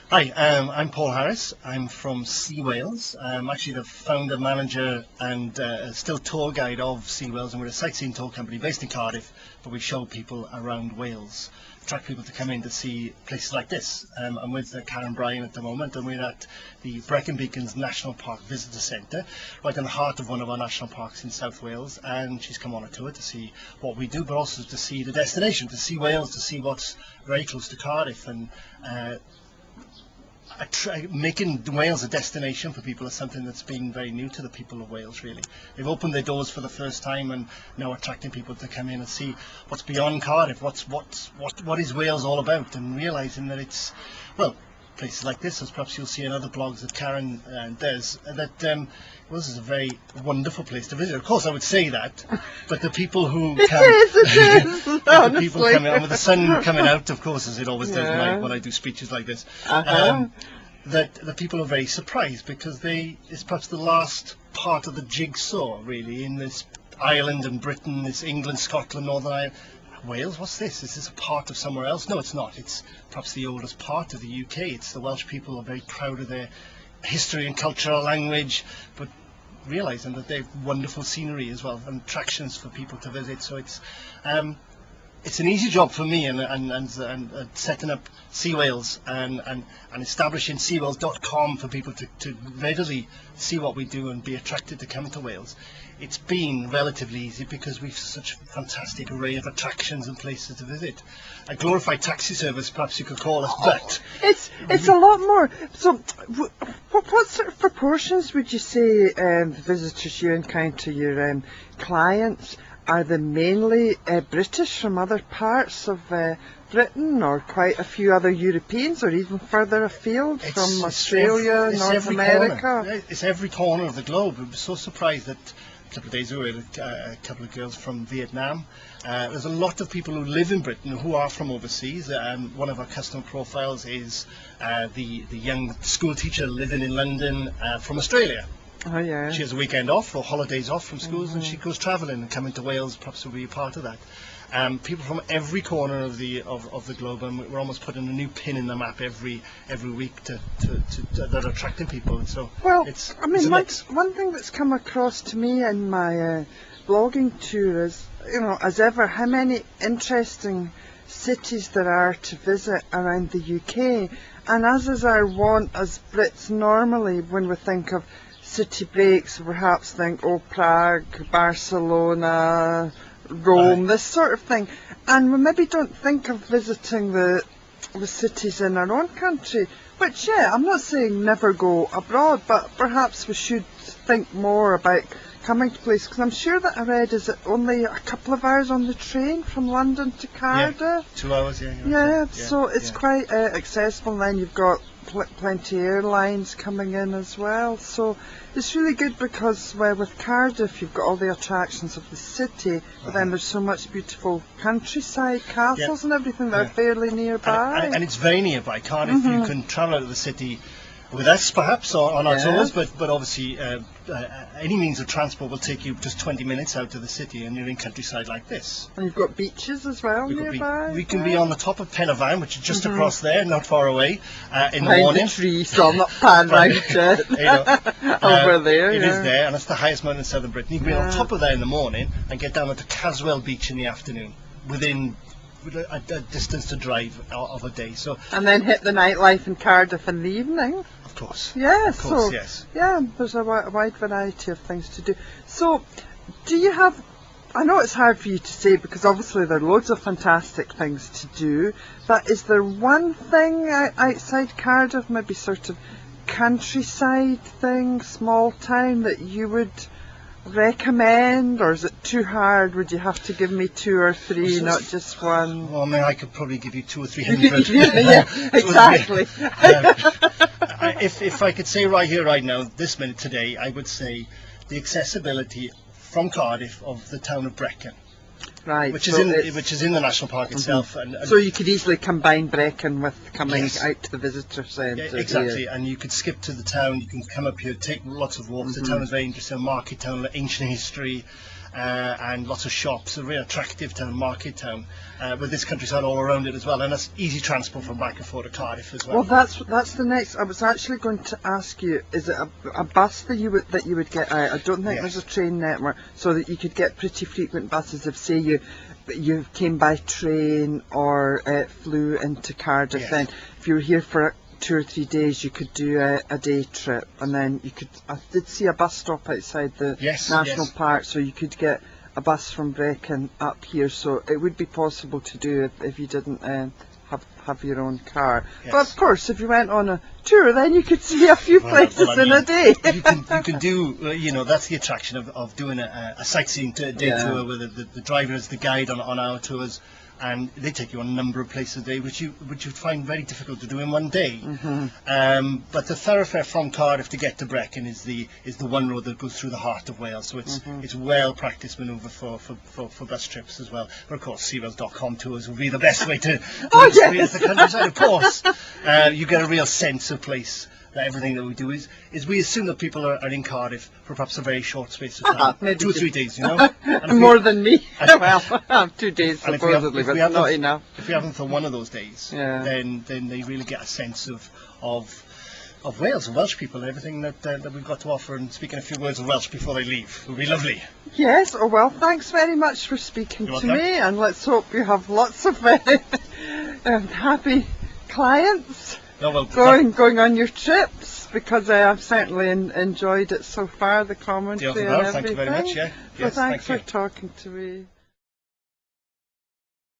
Hi, I'm Paul Harris. I'm from Sea Wales. I'm actually the founder, manager and still tour guide of Sea Wales, and we're a sightseeing tour company based in Cardiff, but we show people around Wales, attract people to come in to see places like this. I'm with Karen Bryan at the moment, and we're at the Brecon National Park Visitor Centre, right in the heart of one of our national parks in South Wales, and she's come on a tour to see what we do, but also to see the destination, to see Wales, to see what's very close to Cardiff, and making Wales a destination for people is something that's been very new to the people of Wales, really. They've opened their doors for the first time and now attracting people to come in and see what's beyond Cardiff, what is Wales all about, and realising that it's, well, places like this, as perhaps you'll see in other blogs that Karen does, that Wales is a very wonderful place to visit. Of course, I would say that, but the people who come, it is, the people coming, and with the sun coming out, of course, as it always does when I do speeches like this, that the people are very surprised because it's perhaps the last part of the jigsaw, really, in this Ireland and Britain, this England, Scotland, Northern Ireland. Wales, what's this? Is this a part of somewhere else? No, it's not. It's perhaps the oldest part of the UK. It's the Welsh people are very proud of their history and cultural language, but realising that they have wonderful scenery as well and attractions for people to visit. So it's an easy job for me, and setting up Sea Wales and establishing seawales.com for people to readily see what we do and be attracted to come to Wales. It's been relatively easy because we've such a fantastic array of attractions and places to visit. A glorified taxi service, perhaps you could call us, but it's a lot more. So, what sort of proportions would you say the visitors you encounter, your clients, are they mainly British from other parts of Britain, or quite a few other Europeans, or even further afield from Australia, North America? Corner. It's every corner of the globe. I was so surprised that a couple of days ago we had a couple of girls from Vietnam. There's a lot of people who live in Britain who are from overseas. One of our customer profiles is the young school teacher living in London from Australia. Oh yeah. She has a weekend off or holidays off from schools, and she goes travelling and coming to Wales. Perhaps will be a part of that. People from every corner of the globe, and we're almost putting a new pin in the map every week that are attracting people. And so, well, I mean, one thing that's come across to me in my blogging tour is, as ever, how many interesting cities there are to visit around the UK. And as is our wont as Brits normally, when we think of city breaks, perhaps think, Prague, Barcelona, Rome, this sort of thing, and we maybe don't think of visiting the cities in our own country, which, I'm not saying never go abroad, but perhaps we should think more about coming to places, because I'm sure that I read, is it only a couple of hours on the train from London to Cardiff? Yeah, 2 hours, so it's quite accessible, and then you've got plenty of airlines coming in as well, so it's really good because with Cardiff you've got all the attractions of the city, but then there's so much beautiful countryside, castles and everything that are fairly nearby. And it's very nearby. Cardiff, you can travel out of the city with us perhaps, or on our tours, but obviously any means of transport will take you just 20 minutes out of the city, and you're in countryside like this. And you've got beaches as well nearby. We can be on the top of Penavine, which is just across there, not far away, in the morning. The tree, so I'm not pan round it. Over there, It is there, and it's the highest mountain in southern Britain. You can be on top of there in the morning and get down to Caswell Beach in the afternoon, within a distance to drive of a day. So, and then hit the nightlife in Cardiff in the evening. Of course. Yes. Yeah, there's a wide variety of things to do. So, do you have, I know it's hard for you to say because obviously there are loads of fantastic things to do, but is there one thing outside Cardiff, maybe sort of countryside thing, small town, that you would recommend, or is it too hard? Would you have to give me 2 or 3, not just one? Well, I mean, I could probably give you 200 or 300. Yeah, exactly. If I could say right here, right now, this minute today, I would say the accessibility from Cardiff of the town of Brecon. Right, which is in the national park itself. And so you could easily combine Brecon with coming out to the visitor centre. Yeah, exactly, and you could skip to the town, you can come up here, take lots of walks. The town is very interesting, a market town, ancient history, and lots of shops, a very attractive town, market town, with this countryside all around it as well, and that's easy transport from back and forth to Cardiff as well. Well, that's the next. I was actually going to ask you: is it a bus that you would get out? I don't think there's a train network, so that you could get pretty frequent buses if, say, you came by train or flew into Cardiff. Yes. Then, if you were here for 2 or 3 days, you could do a day trip, and then you could. I did see a bus stop outside the national park, so you could get a bus from Brecon up here. So it would be possible to do if you didn't have your own car. Yes. But of course, if you went on a tour, then you could see a few places in a day. you can do, that's the attraction of doing a sightseeing day tour, where the driver is the guide on our tours, and they take you on a number of places a day, which you find very difficult to do in one day. But the thoroughfare from Cardiff to get to Brecon is the one road that goes through the heart of Wales, so it's well practiced manoeuvre for bus trips as well. But of course, SeaWales.com tours would be the best way to experience the countryside. Of course, you get a real sense of place. That everything that we do is we assume that people are in Cardiff for perhaps a very short space of time, 2 or 3 days, More than me. Well, 2 days supposedly, but not enough. If you have them for one of those days, then they really get a sense of Wales and Welsh people and everything that we've got to offer. And speaking a few words of Welsh before they leave would be lovely. Yes. Oh well, thanks very much for speaking to me, and let's hope you have lots of happy clients. Going on your trips, because I've certainly enjoyed it so far, the commentary and everything. Thank you very much. So thanks for talking to me.